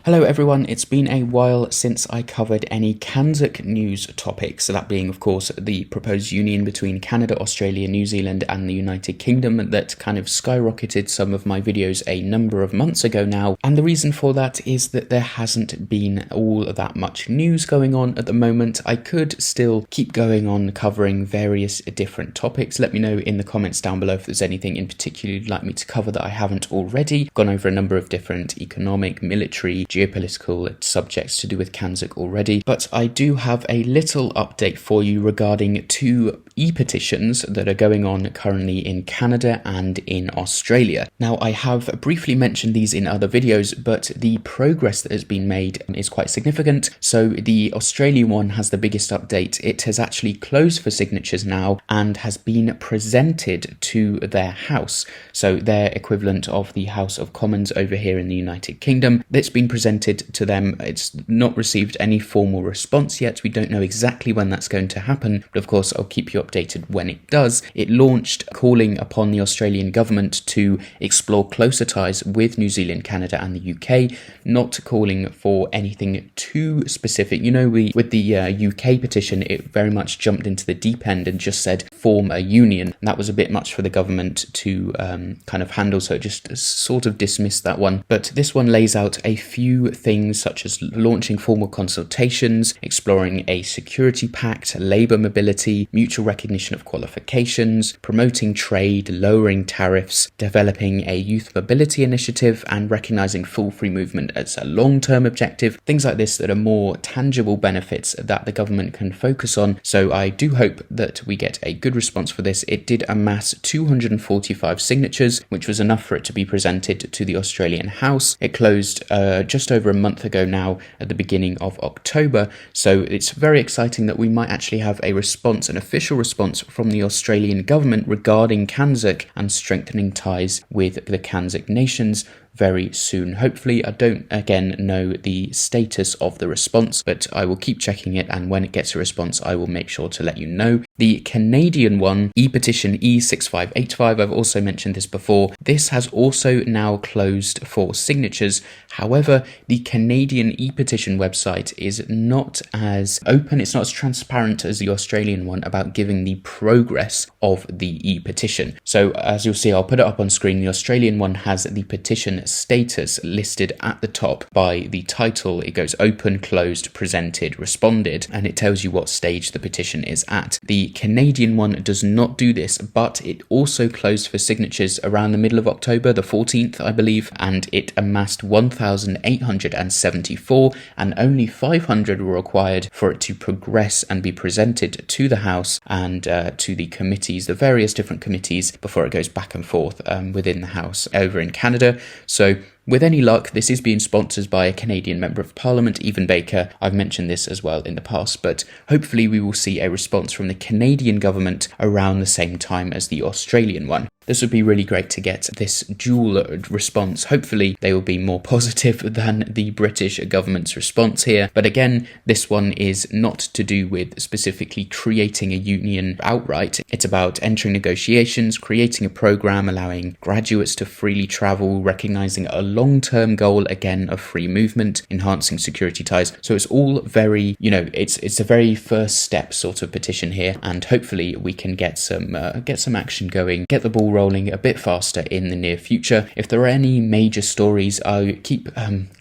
Hello everyone, it's been a while since I covered any CANZUK news topics, so that being of course the proposed union between Canada, Australia, New Zealand and the United Kingdom that kind of skyrocketed some of my videos a number of months ago now, and the reason for that is that there hasn't been all that much news going on at the moment. I could still keep going on covering various different topics. Let me know in the comments down below if there's anything in particular you'd like me to cover that I haven't already. I've gone over a number of different economic, military, geopolitical subjects to do with CANZUK already, but I do have a little update for you regarding two e-petitions that are going on currently in Canada and in Australia. Now, I have briefly mentioned these in other videos, but the progress that has been made is quite significant. So the Australian one has the biggest update. It has actually closed for signatures now and has been presented to their House, so their equivalent of the House of Commons over here in the United Kingdom. It's been presented to them. It's not received any formal response yet. We don't know exactly when that's going to happen, but of course I'll keep you updated when it does. It launched calling upon the Australian government to explore closer ties with New Zealand, Canada and the UK, not calling for anything too specific. You know, with the UK petition, it very much jumped into the deep end and just said form a union. And that was a bit much for the government to kind of handle, so it just sort of dismissed that one. But this one lays out a few things such as launching formal consultations, exploring a security pact, labour mobility, mutual recognition of qualifications, promoting trade, lowering tariffs, developing a youth mobility initiative and recognising full free movement as a long-term objective. Things like this that are more tangible benefits that the government can focus on. So I do hope that we get a good response for this. It did amass 245 signatures, which was enough for it to be presented to the Australian House. It closed just over a month ago now at the beginning of October, so it's very exciting that we might actually have a response, an official response from the Australian government regarding CANZUK and strengthening ties with the CANZUK nations very soon. Hopefully, I don't again know the status of the response, but I will keep checking it, and when it gets a response I will make sure to let you know. The Canadian one, e-petition E6585, I've also mentioned this before. This has also now closed for signatures. However, the Canadian e-petition website is not as open, it's not as transparent as the Australian one about giving the progress of the e-petition. So as you'll see, I'll put it up on screen. The Australian one has the petition status listed at the top by the title. It goes open, closed, presented, responded, and it tells you what stage the petition is at. The Canadian one does not do this, but it also closed for signatures around the middle of October, the 14th, I believe, and it amassed 1,874, and only 500 were required for it to progress and be presented to the House and to the committees, the various different committees, before it goes back and forth within the House over in Canada. So with any luck, this is being sponsored by a Canadian Member of Parliament, Evan Baker. I've mentioned this as well in the past, but hopefully we will see a response from the Canadian government around the same time as the Australian one. This would be really great to get this dual response. Hopefully they will be more positive than the British government's response here. But again, this one is not to do with specifically creating a union outright. It's about entering negotiations, creating a program, allowing graduates to freely travel, recognizing a long-term goal again of free movement, enhancing security ties. So it's all very, it's a very first step sort of petition here, and hopefully we can get some action going, get the ball rolling a bit faster in the near future. If there are any major stories, I keep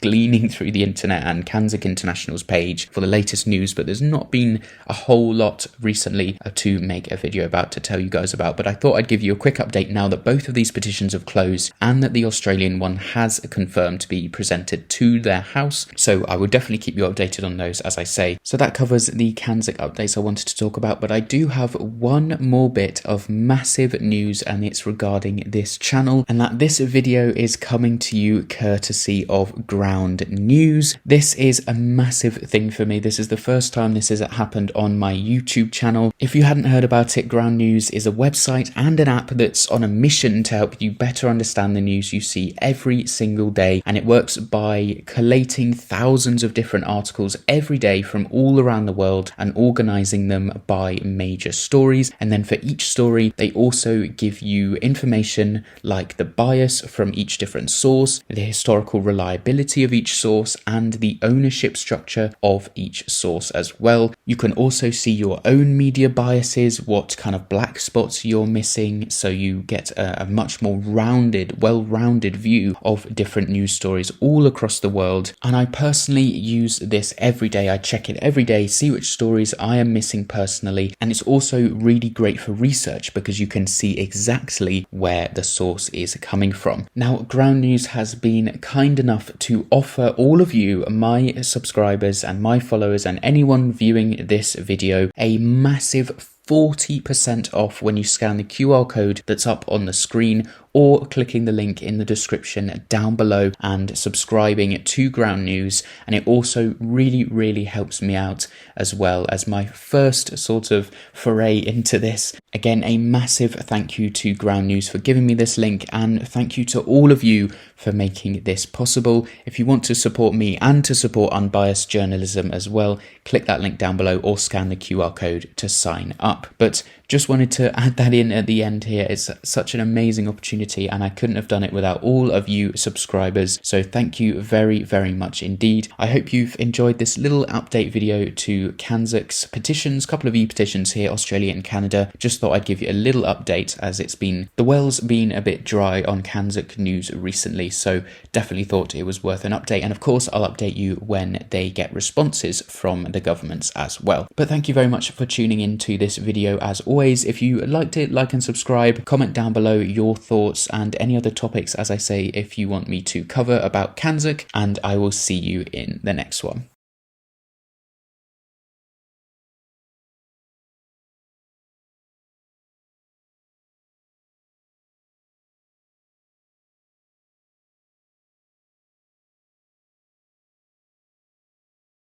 gleaning through the internet and CANZUK International's page for the latest news, but there's not been a whole lot recently to make a video about, to tell you guys about. But I thought I'd give you a quick update now that both of these petitions have closed and that the Australian one has confirmed to be presented to their House. So I will definitely keep you updated on those, as I say. So that covers the CANZUK updates I wanted to talk about, but I do have one more bit of massive news, and it's regarding this channel, and that this video is coming to you courtesy of Ground News. This is a massive thing for me. This is the first time this has happened on my YouTube channel. If you hadn't heard about it, Ground News is a website and an app that's on a mission to help you better understand the news you see every single day, and it works by collating thousands of different articles every day from all around the world and organizing them by major stories. And then for each story, they also give you to information like the bias from each different source, the historical reliability of each source, and the ownership structure of each source as well. You can also see your own media biases, what kind of black spots you're missing, so you get a much more well-rounded view of different news stories all across the world. And I personally use this every day. I check it every day, see which stories I am missing personally, and it's also really great for research because you can see exactly where the source is coming from. Now, Ground News has been kind enough to offer all of you, my subscribers and my followers and anyone viewing this video, a massive 40% off when you scan the QR code that's up on the screen or clicking the link in the description down below and subscribing to Ground News. And it also really helps me out as well as my first sort of foray into this. Again, a massive thank you to Ground News for giving me this link, and thank you to all of you for making this possible. If you want to support me and to support unbiased journalism as well, click that link down below or scan the QR code to sign up. But just wanted to add that in at the end here. It's such an amazing opportunity and I couldn't have done it without all of you subscribers. So thank you very much indeed. I hope you've enjoyed this little update video to CANZUK's petitions, a couple of e-petitions here, Australia and Canada. Just thought I'd give you a little update as the well's been a bit dry on CANZUK news recently. So definitely thought it was worth an update. And of course, I'll update you when they get responses from the governments as well. But thank you very much for tuning into this video as always. If you liked it, like and subscribe, comment down below your thoughts and any other topics, as I say, if you want me to cover about CANZUK, and I will see you in the next one.